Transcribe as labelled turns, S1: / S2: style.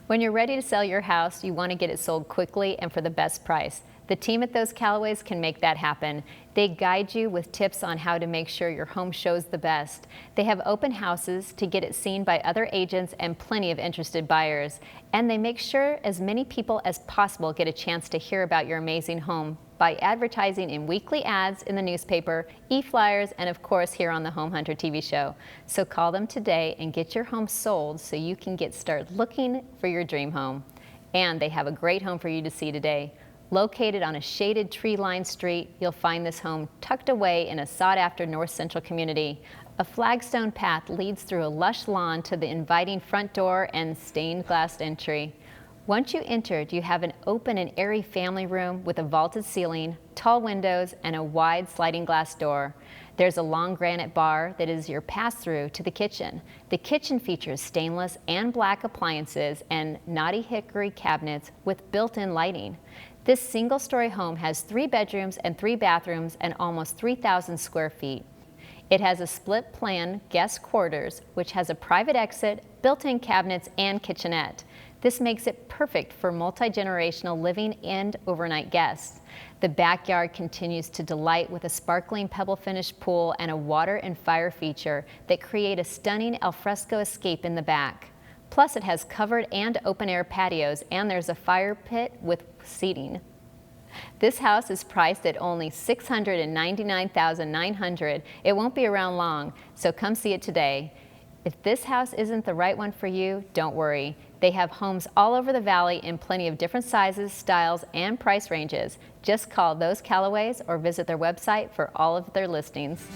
S1: When you're ready to sell your house, you want to get it sold quickly and for the best price. The team at those Callaways can make that happen. They guide you with tips on how to make sure your home shows the best. They have open houses to get it seen by other agents and plenty of interested buyers. And they make sure as many people as possible get a chance to hear about your amazing home by advertising in weekly ads in the newspaper, e-flyers, and of course here on the Home Hunter TV show. So call them today and get your home sold so you can start looking for your dream home. And they have a great home for you to see today. Located on a shaded tree-lined street, you'll find this home tucked away in a sought-after North Central community. A flagstone path leads through a lush lawn to the inviting front door and stained glass entry. Once you enter, you have an open and airy family room with a vaulted ceiling, tall windows, and a wide sliding glass door. There's a long granite bar that is your pass-through to the kitchen. The kitchen features stainless and black appliances and Knotty Hickory cabinets with built-in lighting. This single-story home has 3 bedrooms and 3 bathrooms and almost 3,000 square feet. It has a split-plan guest quarters, which has a private exit, built-in cabinets, and kitchenette. This makes it perfect for multi-generational living and overnight guests. The backyard continues to delight with a sparkling pebble-finish pool and a water and fire feature that create a stunning alfresco escape in the back. Plus, it has covered and open-air patios, and there's a fire pit with seating. This house is priced at only $699,900. It won't be around long, so come see it today. If this house isn't the right one for you, don't worry. They have homes all over the valley in plenty of different sizes, styles, and price ranges. Just call those Callaways or visit their website for all of their listings.